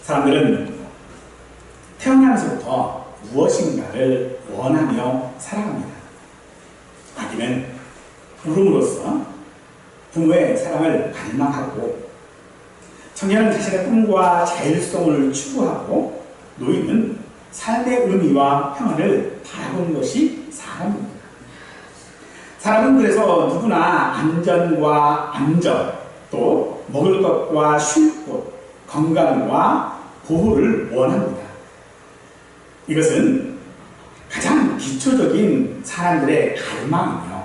사람들은 태어나면서부터 무엇인가를 원하며 살아갑니다. 아기는 울음으로써 부모의 사랑을 갈망하고, 청년은 자신의 꿈과 자율성을 추구하고, 노인은 삶의 의미와 평안을 바라보는 것이 사람입니다. 사람은 그래서 누구나 안전과 안정, 또 먹을 것과 쉴 곳, 건강과 보호를 원합니다. 이것은 가장 기초적인 사람들의 갈망이며,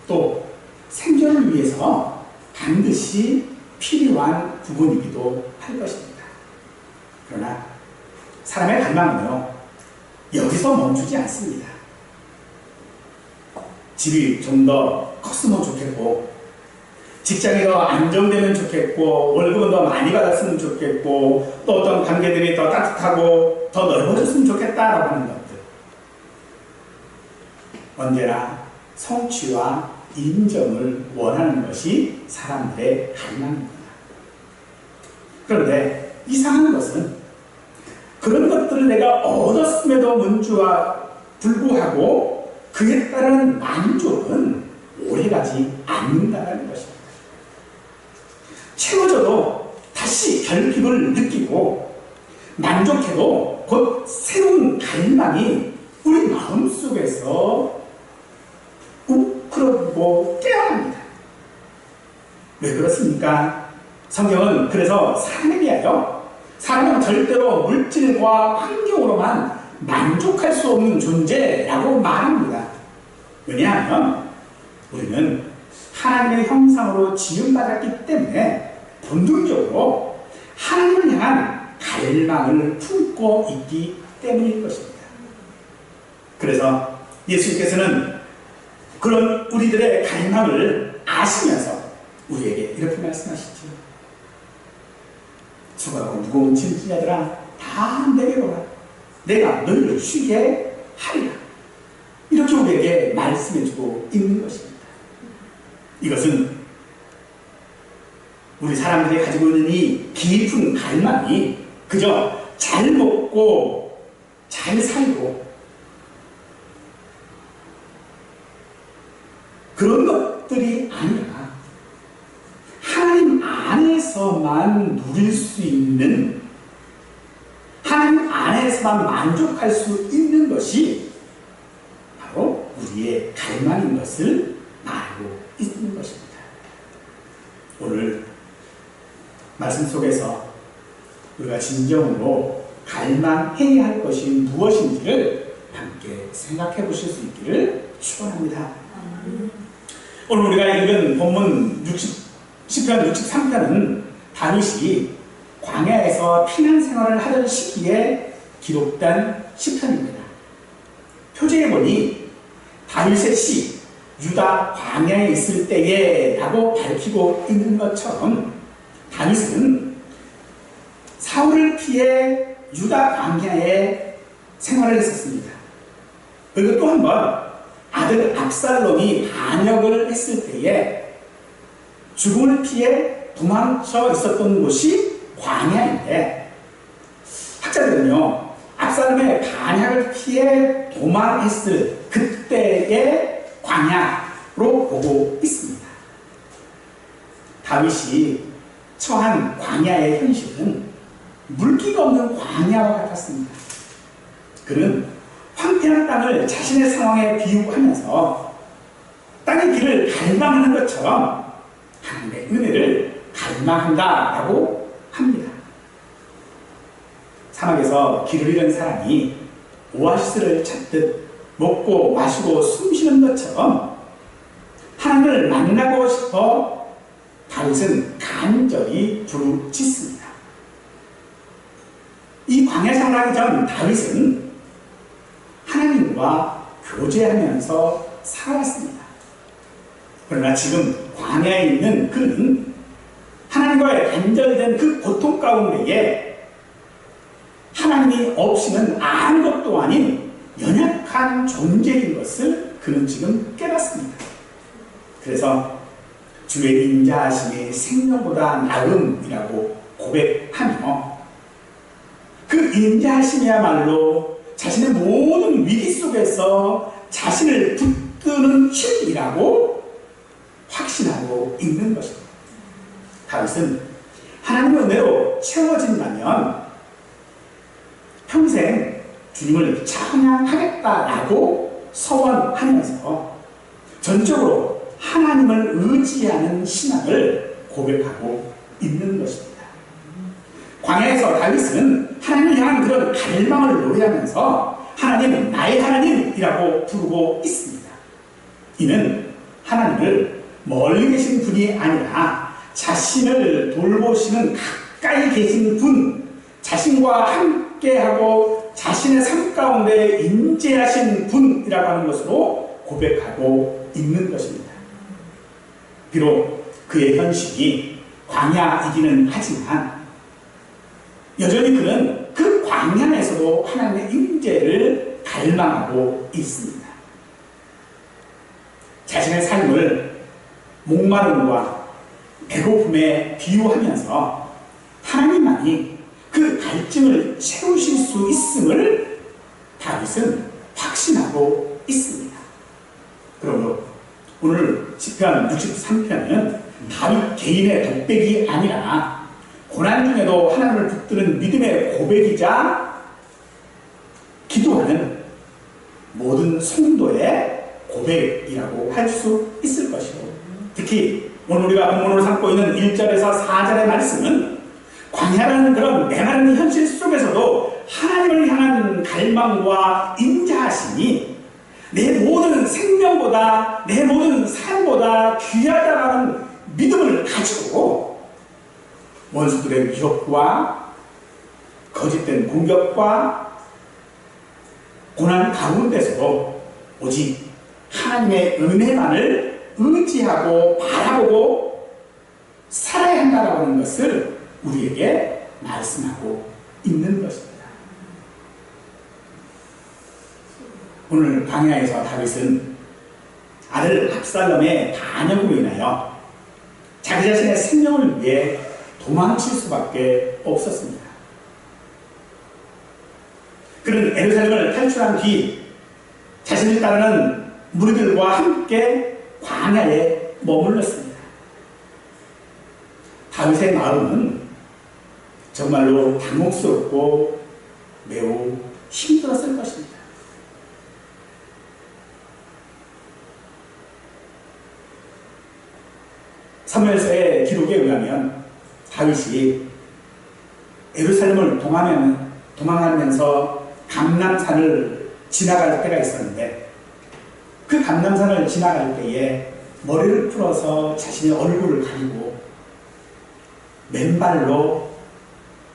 또 생존을 위해서 반드시 필요한 부분이기도 할 것입니다. 그러나 사람의 갈망은요, 여기서 멈추지 않습니다. 집이 좀 더 컸으면 좋겠고, 직장이 더 안정되면 좋겠고, 월급은 더 많이 받았으면 좋겠고, 또 어떤 관계들이 더 따뜻하고 더 넓어졌으면 좋겠다라고 하는 것들. 언제나 성취와 인정을 원하는 것이 사람들의 갈망입니다. 그런데 이상한 것은 그런 것들을 내가 얻었음에도 문주와 불구하고 그에 따른 만족은 오래가지 않는다는 것입니다. 채워져도 다시 결핍을 느끼고, 만족해도 곧 새로운 갈망이 우리 마음속에서 웅크러지고 깨어납니다. 왜 그렇습니까? 성경은 그래서 사람에 대하여 사람은 절대로 물질과 환경으로만 만족할 수 없는 존재라고 말합니다. 왜냐하면 우리는 하나님의 형상으로 지음받았기 때문에 본능적으로 하나님을 향한 갈망을 품고 있기 때문일 것입니다. 그래서 예수님께서는 그런 우리들의 갈망을 아시면서 우리에게 이렇게 말씀하시죠. 수고하고 무거운 짐 진 자들아, 다 내게로 오라. 내가 너희를 쉬게 하리라. 이렇게 우리에게 말씀해주고 있는 것입니다. 이것은 우리 사람들이 가지고 있는 이 깊은 갈망이 그저 잘 먹고 잘 살고 그런 것들이 아니라 하나님 안에서만 누릴 수 있는, 하나님 안에서만 만족할 수 있는 것이 바로 우리의 갈망인 것을 알고 있는 것입니다. 오늘 말씀 속에서 우리가 진정으로 갈망해야 할 것이 무엇인지를 함께 생각해 보실 수 있기를 축원합니다. 오늘 우리가 읽은 본문 10편 63편은 다윗이 광야에서 피난 생활을 하던 시기에 기록된 시편입니다. 표제에 보니 다윗의 시, 유다 광야에 있을 때에 라고 밝히고 있는 것처럼 다윗은 사울을 피해 유다 광야에 생활을 했었습니다. 그리고 또 한 번 아들 압살롬이 반역을 했을 때에 죽음을 피해 도망쳐 있었던 곳이 광야인데, 학자들은요 압살롬의 반역을 피해 도망했을 그때의 광야로 보고 있습니다. 다윗이 처한 광야의 현실은 물기가 없는 광야와 같았습니다. 그는 황폐한 땅을 자신의 상황에 비유하면서 땅의 길을 갈망하는 것처럼 하나님의 은혜를 갈망한다라고 합니다. 사막에서 길을 잃은 사람이 오아시스를 찾듯 먹고 마시고 숨쉬는 것처럼 하나님을 만나고 싶어 다윗은 간절히 부르짖습니다. 이 광야 생활하기 전 다윗은 하나님과 교제하면서 살았습니다. 그러나 지금 광야에 있는 그는 하나님과의 단절된 그 고통 가운데에 하나님이 없이는 아무것도 아닌 연약한 존재인 것을 그는 지금 깨닫습니다. 그래서 주의 인자하심이 생명보다 나음이라고 고백하며 인자하심이야말로 자신의 모든 위기 속에서 자신을 붙드는 힘이라고 확신하고 있는 것입니다. 다윗은 하나님의 은혜로 채워진다면 평생 주님을 찬양하겠다라고 서원하면서 전적으로 하나님을 의지하는 신앙을 고백하고 있는 것입니다. 광야에서 다윗은 하나님을 향한 그런 갈망을 노래하면서 하나님, 나의 하나님이라고 부르고 있습니다. 이는 하나님을 멀리 계신 분이 아니라 자신을 돌보시는 가까이 계신 분, 자신과 함께하고 자신의 삶 가운데 임재하신 분이라고 하는 것으로 고백하고 있는 것입니다. 비록 그의 현실이 광야이기는 하지만 여전히 그는 그 광야에서도 하나님의 임재를 갈망하고 있습니다. 자신의 삶을 목마름과 배고픔에 비유하면서 하나님만이 그 갈증을 채우실 수 있음을 다윗은 확신하고 있습니다. 그러므로 오늘 시편 63편은 다윗 개인의 독백이 아니라 고난 중에도 하나님을 붙드는 믿음의 고백이자 기도하는 모든 성도의 고백이라고 할 수 있을 것이고, 특히 오늘 우리가 본문으로 삼고 있는 1절에서 4절의 말씀은 광야라는 그런 메마른 현실 속에서도 하나님을 향한 갈망과 인자하심이 내 모든 생명보다 내 모든 삶보다 귀하다라는 믿음을 가지고 원수들의 위협과 거짓된 공격과 고난 가운데서도 오직 하나님의 은혜만을 의지하고 바라보고 살아야 한다라고 하는 것을 우리에게 말씀하고 있는 것입니다. 오늘 광야에서 다윗은 아들 압살롬의 반역으로 인하여 자기 자신의 생명을 위해 도망칠 수밖에 없었습니다. 그는 예루살렘을 탈출한 뒤 자신을 따르는 무리들과 함께 광야에 머물렀습니다. 다윗의 마음은 정말로 당혹스럽고 매우 힘들었을 것입니다. 사무엘서의 기록에 의하면 다윗이 예루살렘을 도망하면서 감람산을 지나갈 때가 있었는데, 그 감람산을 지나갈 때에 머리를 풀어서 자신의 얼굴을 가리고 맨발로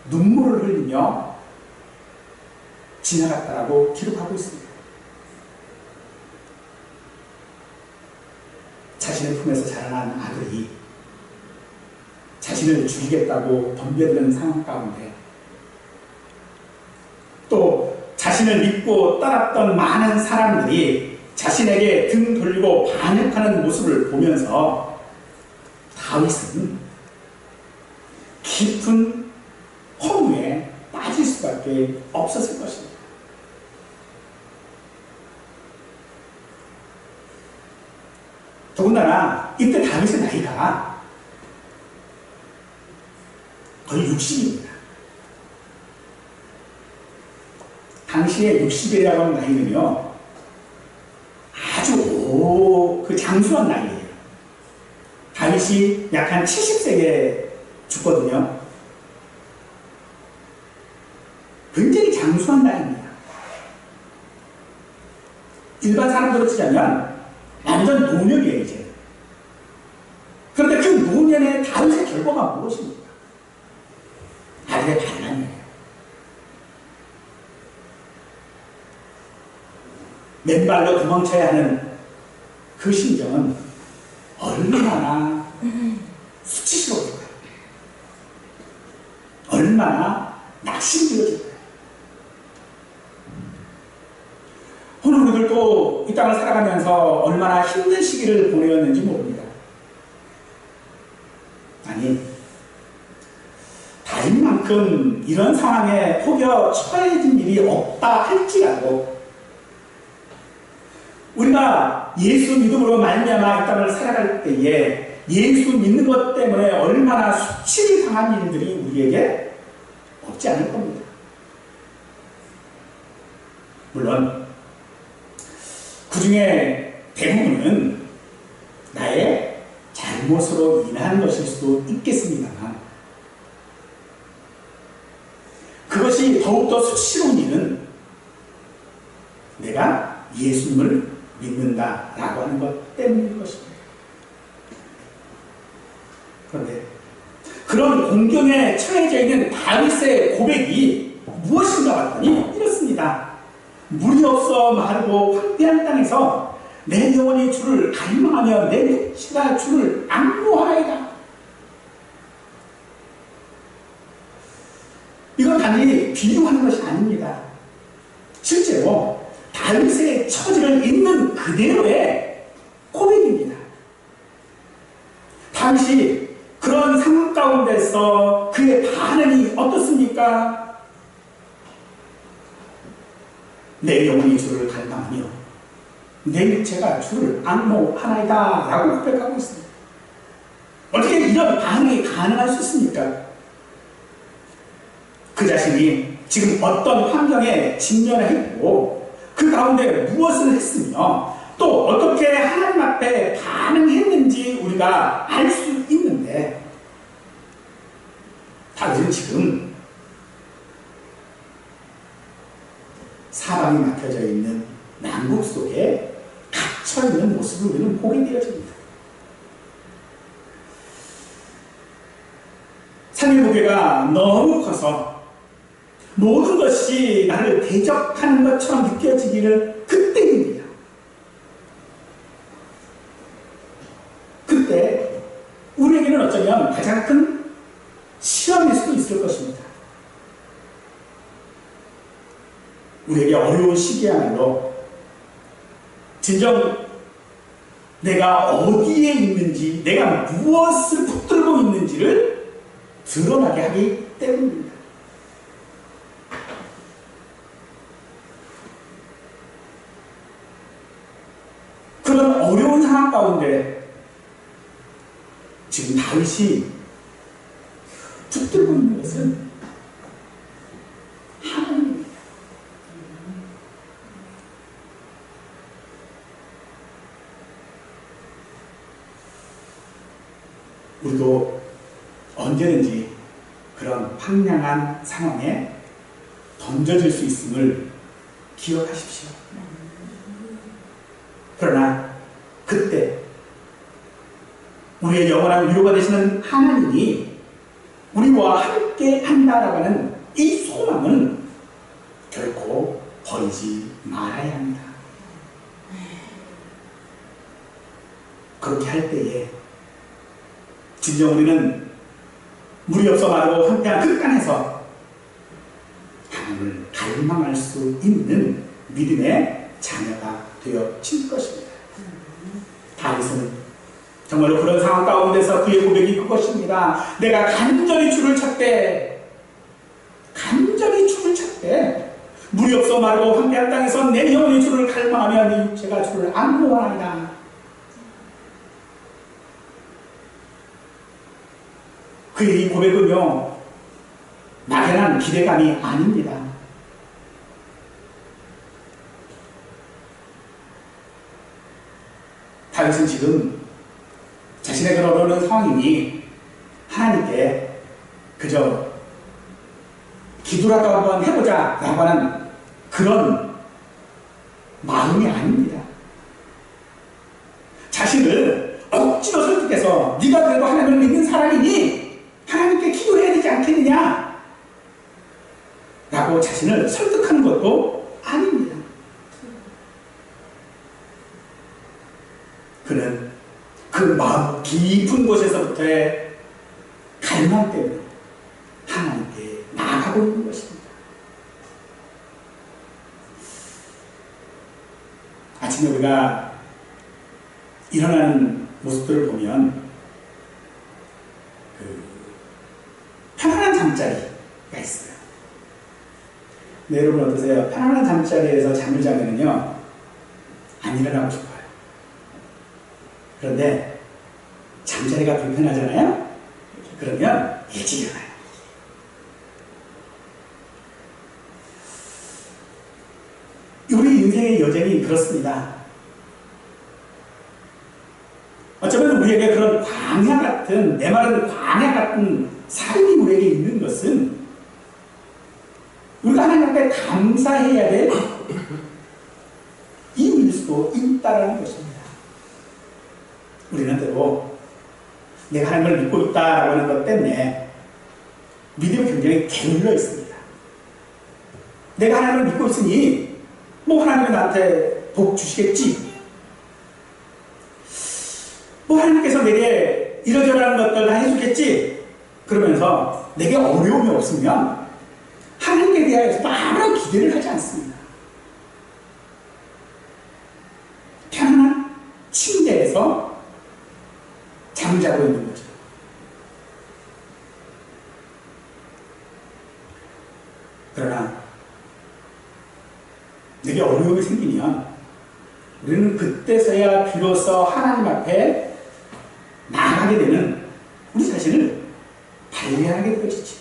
눈물을 흘리며 지나갔다라고 기록하고 있습니다. 자신의 품에서 자라난 아들이 자신을 죽이겠다고 덤벼드는 상황 가운데, 또 자신을 믿고 따랐던 많은 사람들이 자신에게 등 돌리고 반역하는 모습을 보면서 다윗은 깊은 허무에 빠질 수밖에 없었을 것입니다. 더군다나 이때 다윗의 나이가 거의 60입니다. 당시에 60이라고 하는 나이는요, 아주 장수한 나이예요. 다윗이 약 한 70세에 죽거든요. 굉장히 장수한 나이입니다. 일반 사람들로 치자면 완전 노년이에요, 이제. 그런데 그 노년의 다윗의 결과가 무엇입니까? 아들의 반란이에요. 맨발로 도망쳐야 하는 그 심정은 얼마나 수치스러울까요? 얼마나 낙심되어질까요? 오늘 우리들도 이 땅을 살아가면서 얼마나 힘든 시기를 보내었는지 모릅니다. 아니, 다윗만큼 그만큼 이런 상황에 혹여 처해진 일이 없다 할지라도 우리가 예수 믿음으로 말미암아 이 땅을 살아갈 때에 예수 믿는 것 때문에 얼마나 수치를 당한 일들이 우리에게 없지 않을 겁니다. 물론 그 중에 대부분은 나의 잘못으로 인한 것일 수도 있겠습니다만 그것이 더욱더 수치로운 일은 내가 예수님을 믿는다라고 하는 것 때문인 것입니다. 그런데 그런 공경에 처해져 있는 다윗의 고백이 무엇인가 봤더니 이렇습니다. 물이 없어 마르고 황폐한 땅에서 내 영혼이 주를 갈망하며 내 육체가 주를 앙모하이다. 이건 단지 비유하는 것이 아닙니다. 실제로 다윗의 처지를 있는 그대로의 고백입니다. 다윗이 그런 상황 가운데서 그의 반응이 어떻습니까? 내 영혼이 주를 갈망하며 내 육체가 주를 앙모하나이다 라고 고백하고 있습니다. 어떻게 이런 반응이 가능할 수 있습니까? 그 자신이 지금 어떤 환경에 직면했고 그 가운데 무엇을 했으며 또 어떻게 하나님 앞에 반응했는지 우리가 알 수 있는데 다윗은 지금 사방이 막혀져 있는 난국 속에 갇혀있는 모습을 우리는 보게 되어집니다. 삶의 무게가 너무 커서 모든 것이 나를 대적하는 것처럼 느껴지기를 그때입니다. 그때 우리에게는 어쩌면 가장 큰 시험일 수도 있을 것입니다. 우리에게 어려운 시기야말로 진정 내가 어디에 있는지 내가 무엇을 붙들고 있는지를 드러나게 하기 때문입니다. 그런 어려운 상황 가운데 지금 다윗이 붙들고 있는 것은 하나님입니다. 우리도 언제든지 그런 황량한 상황에 던져질 수 있음을 기억하십시오. 그러나 그때 우리의 영원한 위로가 되시는 하나님이 우리와 함께 한다라고 하는 이 소망은 결코 버리지 말아야 합니다. 그렇게 할 때에 진정 우리는 물이 없어 마르고 황폐한 그 땅에서 하나님을 갈망할 수 있는 믿음의 자녀가 되어질 것입니다. 다윗은 정말로 그런 상황 가운데서 그의 고백이 그것입니다. 내가 간절히 주를 찾되 물이 없어 마르고 황폐한 땅에서 내 영혼이 주를 갈망하며 내 육체가 주를 앙모하나이다. 그의 이 고백은요 막연한 기대감이 아닙니다. 다윗은 지금 자신의 그런 어려운 상황이니 하나님께 그저 기도라도 한번 해보자 라고 하는 그런 마음이 아닙니다. 자신을 억지로 설득해서 네가 그래도 하나님을 믿는 사람이니 하나님께 기도해야 되지 않겠느냐 라고 자신을 설득하는 것도 아닙니다. 그는 그 마음 깊은 곳에서부터의 갈망 때문에 하나님께 나아가고 있는 것입니다. 아침에 우리가 일어나는 모습들을 보면 그 편안한 잠자리, 네, 여러분 어떠세요? 편안한 잠자리에서 잠을 자면은요, 안 일어나고 싶어요. 그런데 잠자리가 불편하잖아요? 그러면 일찍 일어나요. 우리 인생의 여정이 그렇습니다. 어쩌면 우리에게 그런 광야 같은, 내 말은 광야 같은 삶이 우리에게 있는 것은 우리가 하나님 앞에 감사해야 될 이유일 수도 있다는 것입니다. 우리는 때로 내가 하나님을 믿고 있다라고 하는 것 때문에 믿음이 굉장히 게을러 있습니다. 내가 하나님을 믿고 있으니 뭐 하나님이 나한테 복 주시겠지, 뭐 하나님께서 내게 이러저러한 것들 다 해주겠지, 그러면서 내게 어려움이 없으면 하나님께 대하여서 아무런 기대를 하지 않습니다. 편안한 침대에서 잠자고 있는 거죠. 그러나 내게 어려움이 생기면 우리는 그때서야 비로소 하나님 앞에 나아가게 되는 우리 자신을 발견하게 될 것이지.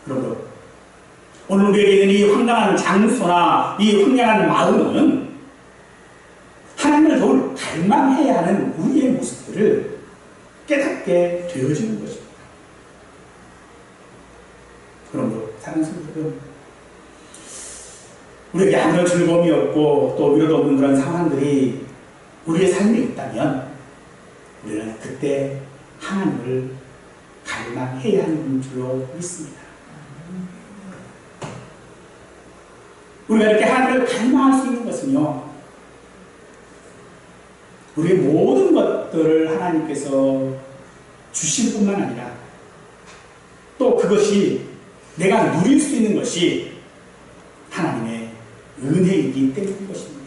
그러므로 오늘 우리에게 있는 이 황당한 장소나 이 황량한 마음은 하나님을 더욱 갈망해야 하는 우리의 모습들을 깨닫게 되어지는 것입니다. 그러므로 사랑하는 성도들, 우리에게 아무런 즐거움이 없고 또 위로도 없는 그런 상황들이 우리의 삶에 있다면 우리는 그때 하나님을 갈망해야 하는 줄로 믿습니다. 우리가 이렇게 하나님을 갈망할 수 있는 것은요, 우리의 모든 것들을 하나님께서 주실 뿐만 아니라 또 그것이 내가 누릴 수 있는 것이 하나님의 은혜이기 때문인 것입니다.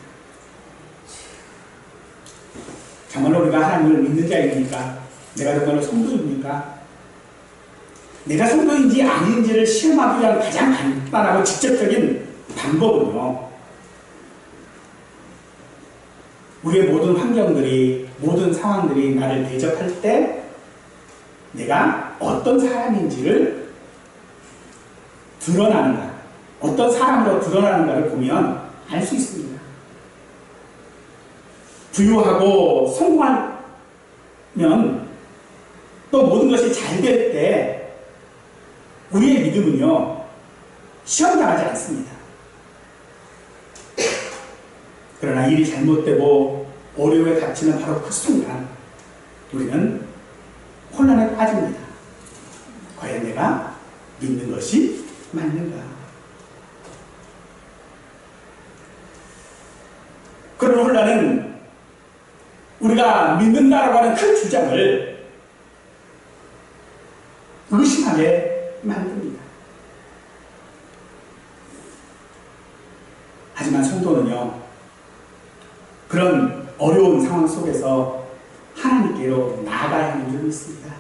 정말로 우리가 하나님을 믿는 자입니까? 내가 정말로 성도입니까? 내가 성도인지 아닌지를 시험하기 위한 가장 간단하고 직접적인 방법은요, 우리의 모든 환경들이, 모든 상황들이 나를 대적할 때 내가 어떤 사람인지를 드러나는가, 어떤 사람으로 드러나는가를 보면 알 수 있습니다. 부유하고 성공하면 또 모든 것이 잘 될 때 우리의 믿음은요, 시험당하지 않습니다. 그러나 일이 잘못되고 어려움에 닥치는 바로 그 순간 우리는 혼란에 빠집니다. 과연 내가 믿는 것이 맞는가? 그런 혼란은 우리가 믿는다라고 하는 그 주장을 의심하게 만듭니다. 하지만 성도는요, 그런 어려운 상황 속에서 하나님께로 나아가야 하는 줄을 믿습니다.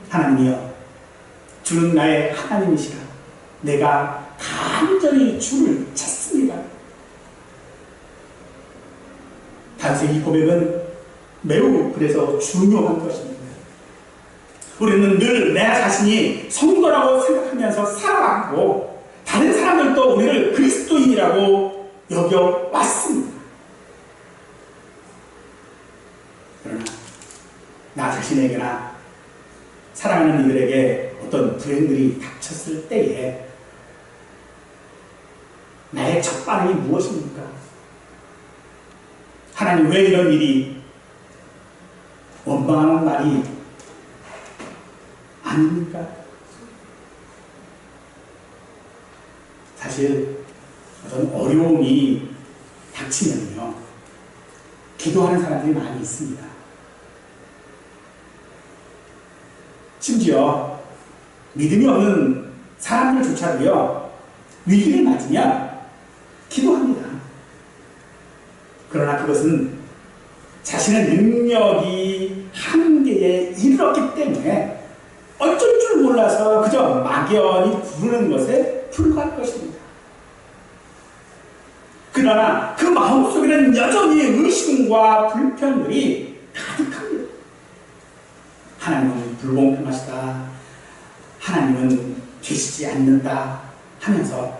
하나님이여, 주는 나의 하나님이시라. 내가 간절히 주를 찾습니다. 다윗의 이 고백은 매우 그래서 중요한 것입니다. 우리는 늘 내 자신이 성도라고 생각하면서 살아왔고 다른 사람들도 우리를 그리스도인이라고 여겨왔습니다. 그러나 나 자신에게나 사랑하는 이들에게 어떤 불행들이 닥쳤을 때에 나의 첫 반응이 무엇입니까? 하나님, 왜 이런 일이? 원망하는 말이 아닙니까? 사실 어떤 어려움이 닥치면요, 기도하는 사람들이 많이 있습니다. 심지어 믿음이 없는 사람들조차도요, 위기를 맞으면 기도합니다. 그러나 그것은 자신의 능력이 한계에 이르렀기 때문에 어쩔 줄 몰라서 그저 막연히 부르는 것에 불과할 것입니다. 그러나 그 마음속에는 여전히 의심과 불평들이 가득합니다. 하나님은 불공평하시다. 하나님은 계시지 않는다 하면서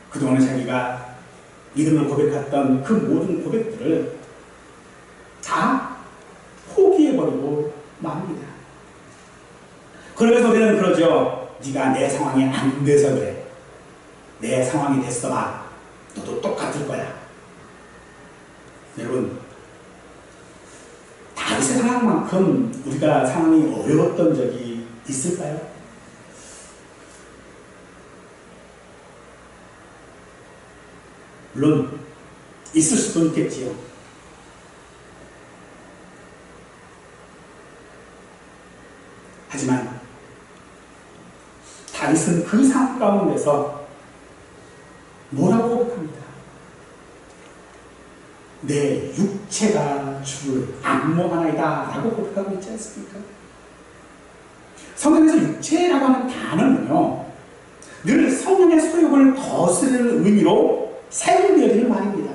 그동안에 자기가 믿음을 고백했던 그 모든 고백들을 다 포기해버리고 맙니다. 그러면서 우리는 그러죠. 네가 내 상황이 안 돼서 그래. 내 상황이 됐어 봐. 너도 똑같을 거야. 여러분, 다윗의 상황만큼 우리가 상황이 어려웠던 적이 있을까요? 물론 있을 수도 있겠지요. 하지만 다윗은 그 상황 가운데서 뭐라고 고백합니다. 내 육체가 주를 악모하나이다 라고 고백하고 있지 않습니까? 성경에서 육체라고 하는 단어는요, 늘 성령의 소욕을 거스르는 의미로 사용되어지는 말입니다.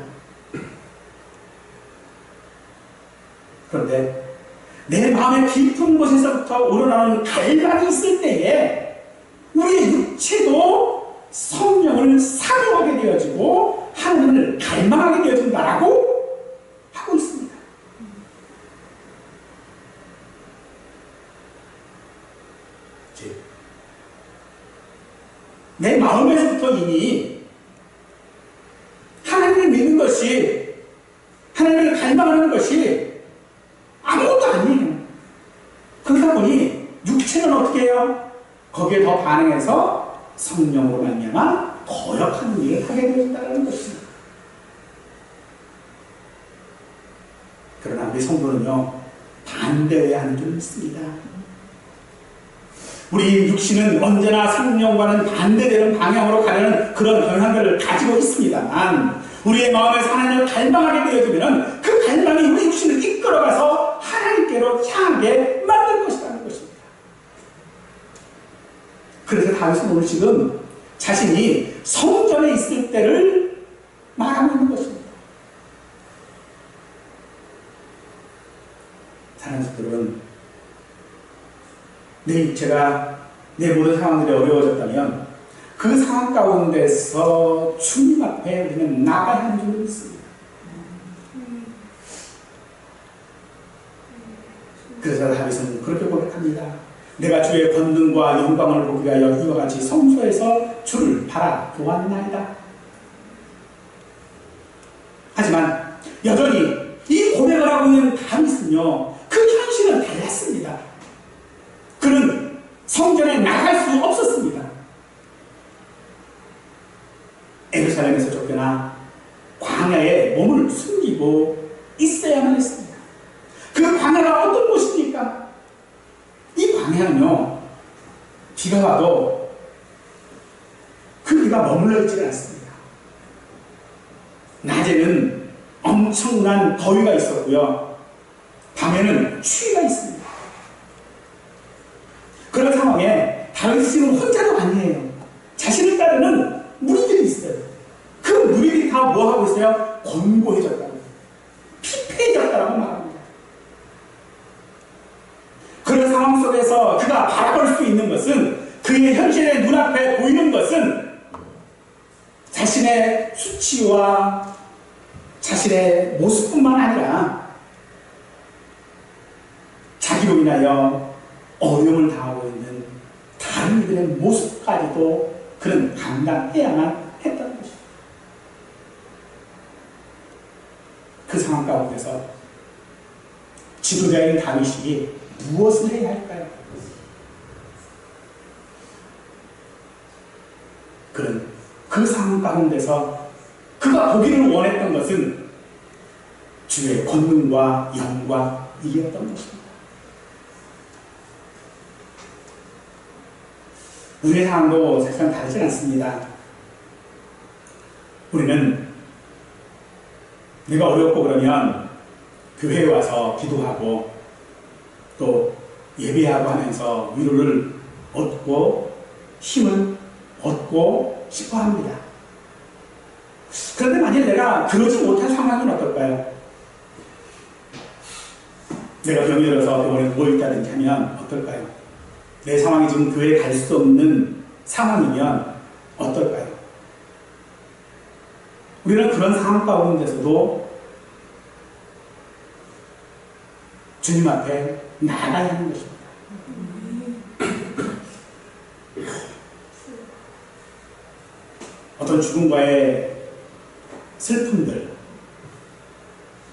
그런데 내 마음의 깊은 곳에서부터 우러나오는 갈망이 있을 때에 우리의 육체도 성령을 사모하게 되어지고 하나님을 갈망하게 되어진다라고 하고 있습니다. 내 마음에서부터 이미 하나님을 믿는 것이, 하나님을 갈망하는 것이 아무것도 아니에요. 그러다 보니 육체는 어떻게 해요? 거기에 더 반응해서 성령으로 말미암아 거역하는 일을 하게 되었다는 것입니다. 그러나 우리 성도는요, 반대해야 하는 점이 있습니다. 우리 육신은 언제나 성령과는 반대되는 방향으로 가려는 그런 경향들을 가지고 있습니다만, 우리의 마음에서 하나님을 갈망하게 되어지면 그 갈망이 우리 육신을 이끌어가서 하나님께로 향하게 만들 것이라는 것입니다. 그래서 다윗은 오늘 지금 자신이 성전에 있을 때를 말하고 있는 것입니다. 사랑하는 분들은, 내 육체가 내 모든 상황들이 어려워졌다면 그 상황 가운데서 주님 앞에 우리는 나가야 하는 줄을 믿습니다. 그래서 다윗은 그렇게 고백합니다. 내가 주의 권능과 영광을 보기 위하여 이와 같이 성소에서 주를 바라보았나이다. 하지만 여전히 이 고백을 하고 있는 다윗은요, 그 현실은 달랐습니다. 그는 성전에 나갈 수 없었습니다. 예루살렘에서 쫓겨나 광야에 몸을 숨기고 있어야만 했습니다. 그 광야가 어떤 곳입니까? 이 광야는요, 비가 와도 그 비가 머물러 있지는 않습니다. 낮에는 엄청난 더위가 있었고요, 밤에는 추위가 있습니다. 그런 상황에 다윗이 지금 혼자도 아니에요. 자신을 따르는 무리들이 있어요. 그 무리들이 다 뭐하고 있어요? 권고해졌다고, 피폐해졌다고 말합니다. 그런 상황 속에서 그가 바라볼 수 있는 것은, 그의 현실의 눈앞에 보이는 것은 자신의 수치와 자신의 모습뿐만 아니라 자기로 인하여 어려움을 당하고 있는 다른 이들의 모습까지도 그는 감당해야만 했다는 것입니다. 그 상황 가운데서 지도자인 다윗이 무엇을 해야 할까요? 그는 그 상황 가운데서 그가 보기를 원했던 것은 주의 권능과 영광이었던 것입니다. 우리의 상황도 사실은 다르지 않습니다. 우리는 내가 어렵고 그러면 교회에 와서 기도하고 또 예배하고 하면서 위로를 얻고 힘을 얻고 싶어 합니다. 그런데 만약 내가 그러지 못한 상황은 어떨까요? 내가 병이 들어서 병원에 누워있다든지 하면 어떨까요? 내 상황이 지금 교회에 갈 수 없는 상황이면 어떨까요? 우리는 그런 상황 가운데서도 주님 앞에 나가야 하는 것입니다. 어떤 죽음과의 슬픔들,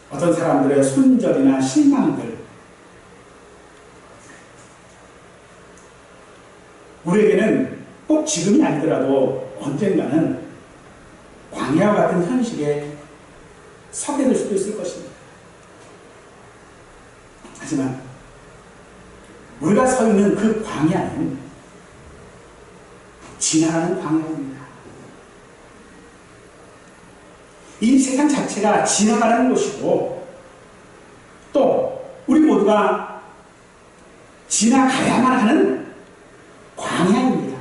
어떤 사람들의 손절이나 실망들, 우리에게는 꼭 지금이 아니더라도 언젠가는 광야와 같은 현실에 서게 될 수도 있을 것입니다. 하지만 우리가 서 있는 그 광야는 지나가는 광야입니다. 이 세상 자체가 지나가는 곳이고 또 우리 모두가 지나가야만 하는 광야입니다.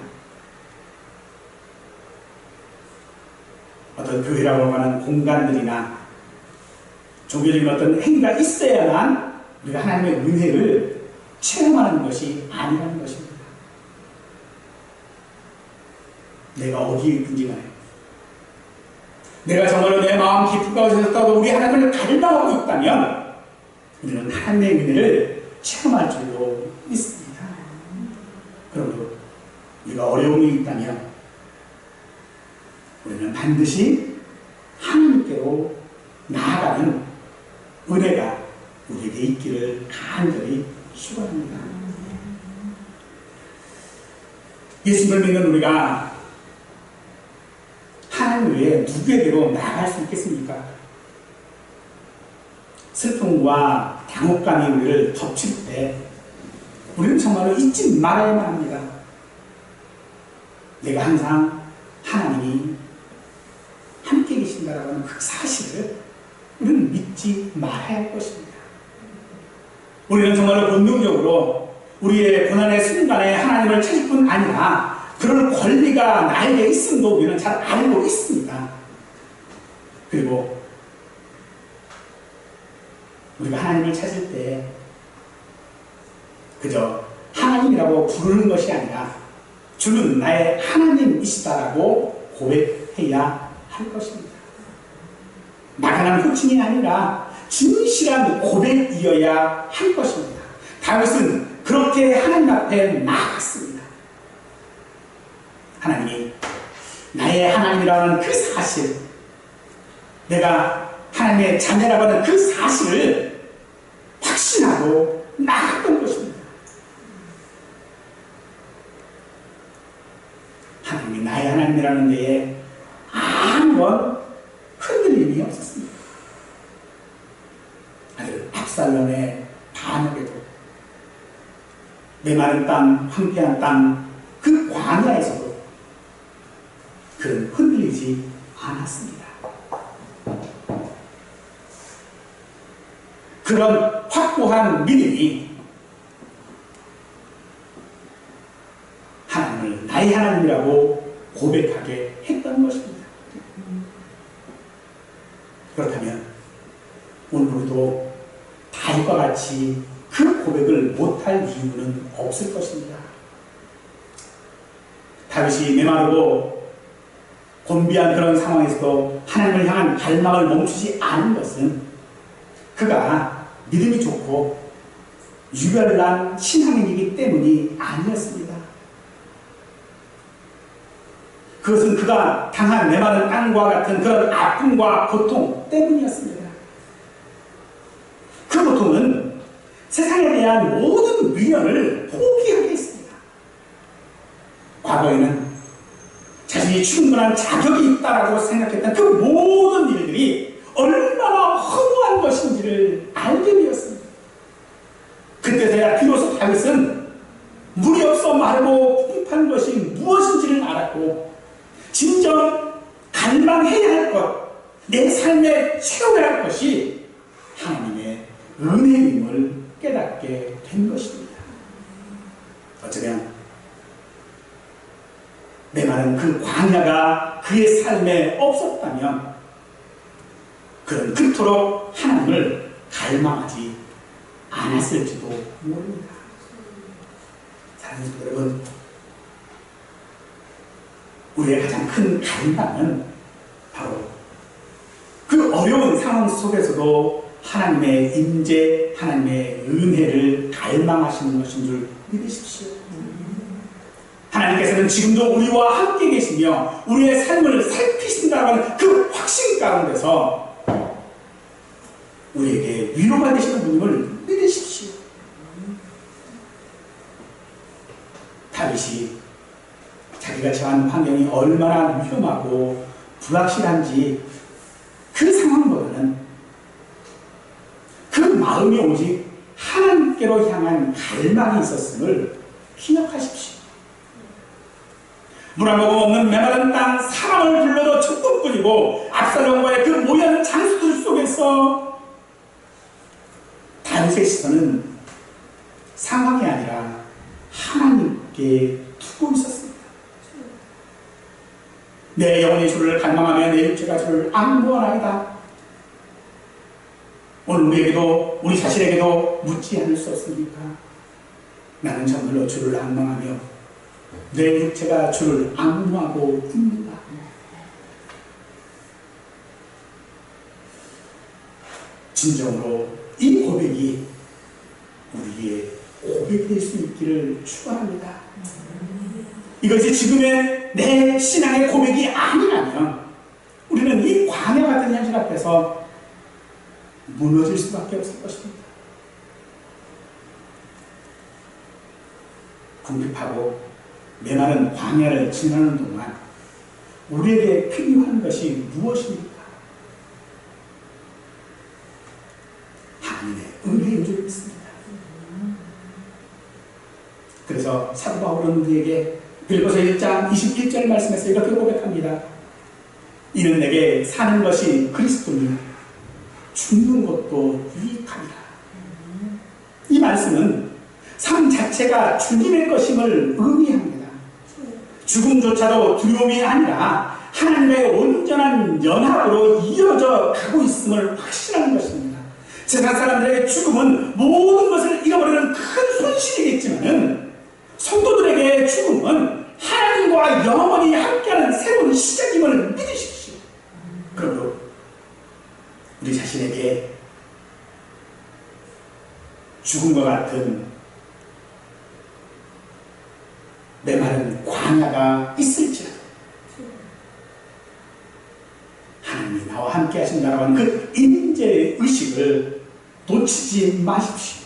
어떤 교회라고 하는 공간들이나 종교적인 어떤 행위가 있어야만 우리가 하나님의 은혜를 체험하는 것이 아니라는 것입니다. 내가 어디에 있든지 간에 내가 정말로 내 마음 깊은 가운데서도 우리 하나님을 갈망하고 있다면 우리는 하나님의 은혜를 체험할 줄로 믿습니다. 그러므로 우리가 어려움이 있다면 우리는 반드시 하나님께로 나아가는 은혜가 우리에게 있기를 간절히 축원합니다. 예수를 믿는 우리가 하나님 외에 누구에게로 나아갈 수 있겠습니까? 슬픔과 당혹감이 우리를 덮칠 때 우리는 정말로 잊지 말아야만 합니다. 내가 항상 하나님이 함께 계신다라고 하는 그 사실을 우리는 믿지 말아야 할 것입니다. 우리는 정말로 본능적으로 우리의 고난의 순간에 하나님을 찾을 뿐 아니라 그런 권리가 나에게 있음도 우리는 잘 알고 있습니다. 그리고 우리가 하나님을 찾을 때 그저 하나님이라고 부르는 것이 아니라 주는 나의 하나님이시다라고 고백해야 할 것입니다. 막연한 호칭이 아니라 진실한 고백이어야 할 것입니다. 다윗은 그렇게 하나님 앞에 나갔습니다. 하나님이 나의 하나님이라는 그 사실, 내가 하나님의 자녀라고 하는 그 사실을 확신하고 나갔던 것입니다. 하나님이 나의 하나님이라는 데에 아무런 흔들림이 없었습니다. 아들 압살롬의 반역에도 메마른 땅, 황폐한 땅, 그 광야에서도 그는 흔들리지 않았습니다. 그런 확고한 믿음이 하나님을 나의 하나님이라고 고백하게 했던 것입니다. 그렇다면 오늘 우리도 다윗과 같이 그 고백을 못할 이유는 없을 것입니다. 다윗이 메마르고 곤비한 그런 상황에서도 하나님을 향한 갈망을 멈추지 않은 것은 그가 믿음이 좋고 유별난 신앙인이기 때문이 아니었습니다. 그것은 그가 당한 메마른 땅과 같은 그런 아픔과 고통 때문이었습니다. 그 고통은 세상에 대한 모든 미련을 포기하게 했습니다. 과거에는 자신이 충분한 자격이 있다라고 생각했던 그 모든 일들이 얼마나 허무한 것인지를 알게 되었습니다. 그때서야 비로소 다윗은 물이 없어 마르고 궁핍한 것이 무엇인지를 알았고 진정 갈망해야 할 것, 내 삶에 채워야 할 것이 하나님의 은혜임을 깨닫게 된 것입니다. 어쩌면 메마른 그 광야가 그의 삶에 없었다면 그는 그토록 하나님을 갈망하지 않았을지도 모릅니다. 사랑하는 여러분, 우리의 가장 큰 갈망은 바로 그 어려운 상황 속에서도 하나님의 임재, 하나님의 은혜를 갈망하시는 것인 줄 믿으십시오. 하나님께서는 지금도 우리와 함께 계시며 우리의 삶을 살피신다는 그 확신 가운데서 우리에게 위로가 되시는 분임을 믿으십시오. 다윗이 자기가 처한 환경이 얼마나 위험하고 불확실한지 그 상황보다는 그 마음이 오직 하나님께로 향한 갈망이 있었음을 기억하십시오. 물 한 모금 없는 메마른 땅, 사람을 불러도 적군뿐이고 압살롬과의 그 모여있는 장수들 속에서 다윗의 시선은 상황이 아니라 하나님께 두고 있었습니다. 내 영혼이 주를 갈망하며 내 육체가 주를 악무하나이다. 오늘 우리에게도 우리 자신에게도 묻지 않을 수 없습니까? 나는 정말로 주를 악망하며 내 육체가 주를 악무하고 있는가? 진정으로 이 고백이 우리의 고백이 될 수 있기를 축원합니다. 이것이 지금의 내 신앙의 고백이 아니라면 우리는 이 광야 같은 현실 앞에서 무너질 수밖에 없을 것입니다. 궁핍하고 메마른 광야를 지나는 동안 우리에게 필요한 것이 무엇입니까? 하나님의 은혜인 줄 믿습니다. 그래서 사도 바울은 우리에게 빌립보서 1장 21절 말씀에서 이렇게 고백합니다. 이는 내게 사는 것이 그리스도니 죽는 것도 유익하리라. 이 말씀은 삶 자체가 주님의 것임을 의미합니다. 죽음조차도 두려움이 아니라 하나님의 온전한 연합으로 이어져 가고 있음을 확신하는 것입니다. 세상 사람들에게 죽음은 모든 것을 잃어버리는 큰 손실이겠지만 성도들에게 죽음은 하나님과 영원히 함께하는 새로운 시작임을 믿으십시오. 그러므로 우리 자신에게 죽음과 같은 메마른 광야가 있을지라도 하나님이 나와 함께 하신다고 하는 그 임재의 의식을 놓치지 마십시오.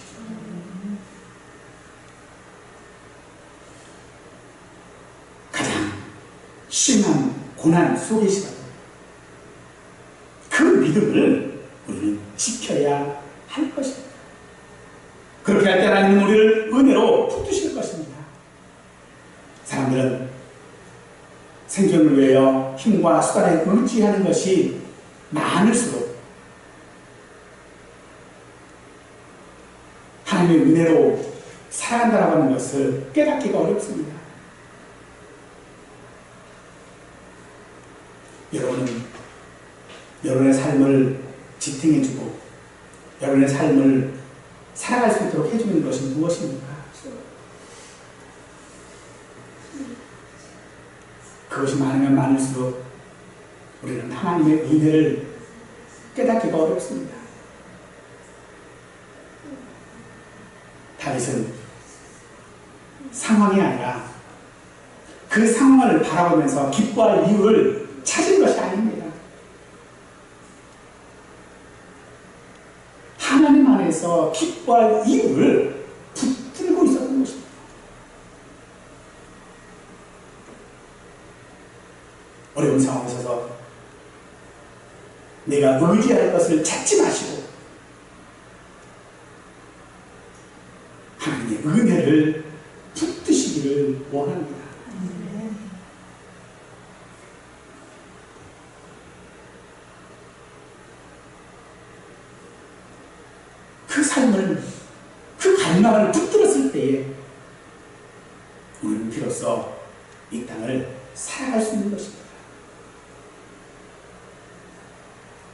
가장 심한 고난 속에서라도 그 믿음을 우리는 지켜야 할 것입니다. 그렇게 할 때 하나님은 우리를 은혜로 붙드실 것입니다. 사람들은 생존을 위하여 힘과 수단에 의지하는 것이 많을수록 하나님의 은혜로 살아간다고 하는 것을 깨닫기가 어렵습니다. 여러분은 여러분의 삶을 지탱해주고 여러분의 삶을 살아갈 수 있도록 해주는 것이 무엇입니까? 그것이 많으면 많을수록 우리는 하나님의 은혜를 깨닫기가 어렵습니다. 다윗은 상황이 아니라 그 상황을 바라보면서 기뻐할 이유를 찾은 것이 아닙니다. 하나님 안에서 기뻐할 이유를 붙들고 있었던 것입니다. 어려운 상황에 있어서 내가 의지할 것을 찾지 마시고 하나님의 은혜를 붙드시기를 원합니다. 그 삶을, 그 갈망을 붙들었을 때에 우리는 비로소 이 땅을 살아갈 수 있는 것입니다.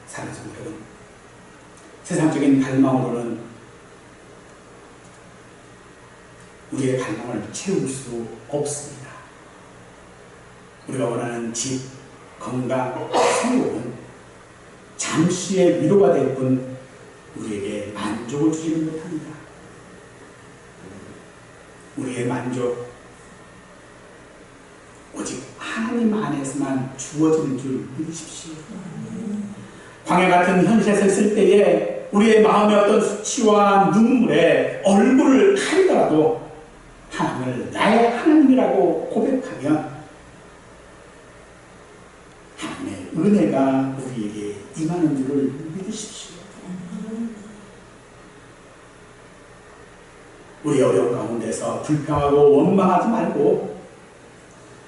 사랑하는 성도 여러분, 세상적인 갈망으로는 우리의 갈망을 채울 수 없습니다. 우리가 원하는 집, 건강, 성공은 잠시의 위로가 될 뿐 우리에게 만족을 주지는 못합니다. 우리의 만족, 오직 하나님 안에서만 주어지는 줄 믿으십시오. 광야 같은 현실에서 있을 때에 우리의 마음의 어떤 수치와 눈물에 얼굴을 가리더라도 하나님을 나의 하나님이라고 고백하면 하나님의 은혜가 우리에게 임하는 줄을 믿으십시오. 우리 어려운 가운데서 불평하고 원망하지 말고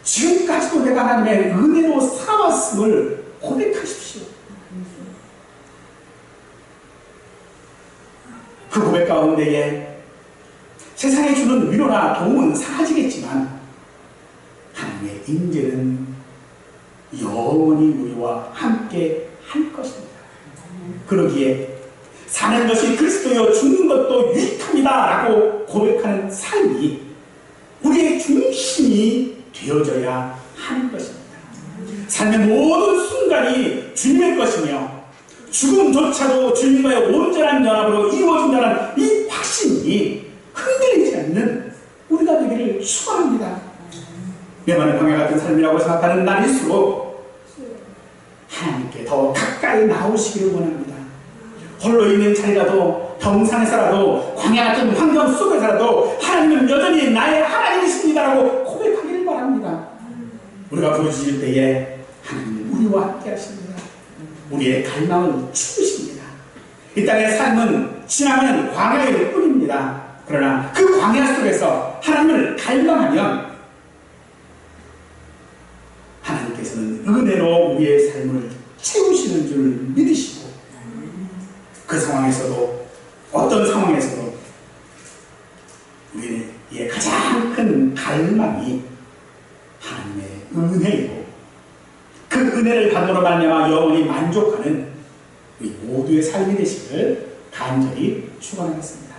지금까지도 내가 하나님의 은혜로 살아왔음을 고백하십시오. 그 고백 가운데에 세상에 주는 위로나 도움은 사라지겠지만 하나님의 인재는 영원히 우리와 함께 할 것입니다. 그러기에 사는 것이 그리스도요 죽는 것도 유익합니다 라고 고백하는 삶이 우리의 중심이 되어져야 하는 것입니다. 삶의 모든 순간이 주님의 것이며 죽음조차도 주님과의 온전한 연합으로 이루어진다는 이 확신이 흔들리지 않는 우리가 되기를 축원합니다. 메마른 광야 같은 삶이라고 생각하는 날일수록 하나님께 더 가까이 나오시기를 원합니다. 홀로 있는 자리라도 병상에서라도 광야 같은 환경 속에서라도 하나님은 여전히 나의 하나님이십니다라고 고백하기를 바랍니다. 우리가 부르짖을 때에 하나님은 우리와 함께 하십니다. 우리의 갈망을 채우십니다. 이 땅의 삶은 지나가는 광야일 뿐입니다. 그러나 그 광야 속에서 하나님을 갈망하면 하나님께서는 은혜로 우리의 삶을 채우시는 줄 믿으시고 그 상황에서도 어떤 상황에서도 우리의 가장 큰 갈망이 하나님의 은혜이고 그 은혜를 받음으로 말미암아 영원히 만족하는 우리 모두의 삶이 되시기를 간절히 축원하겠습니다.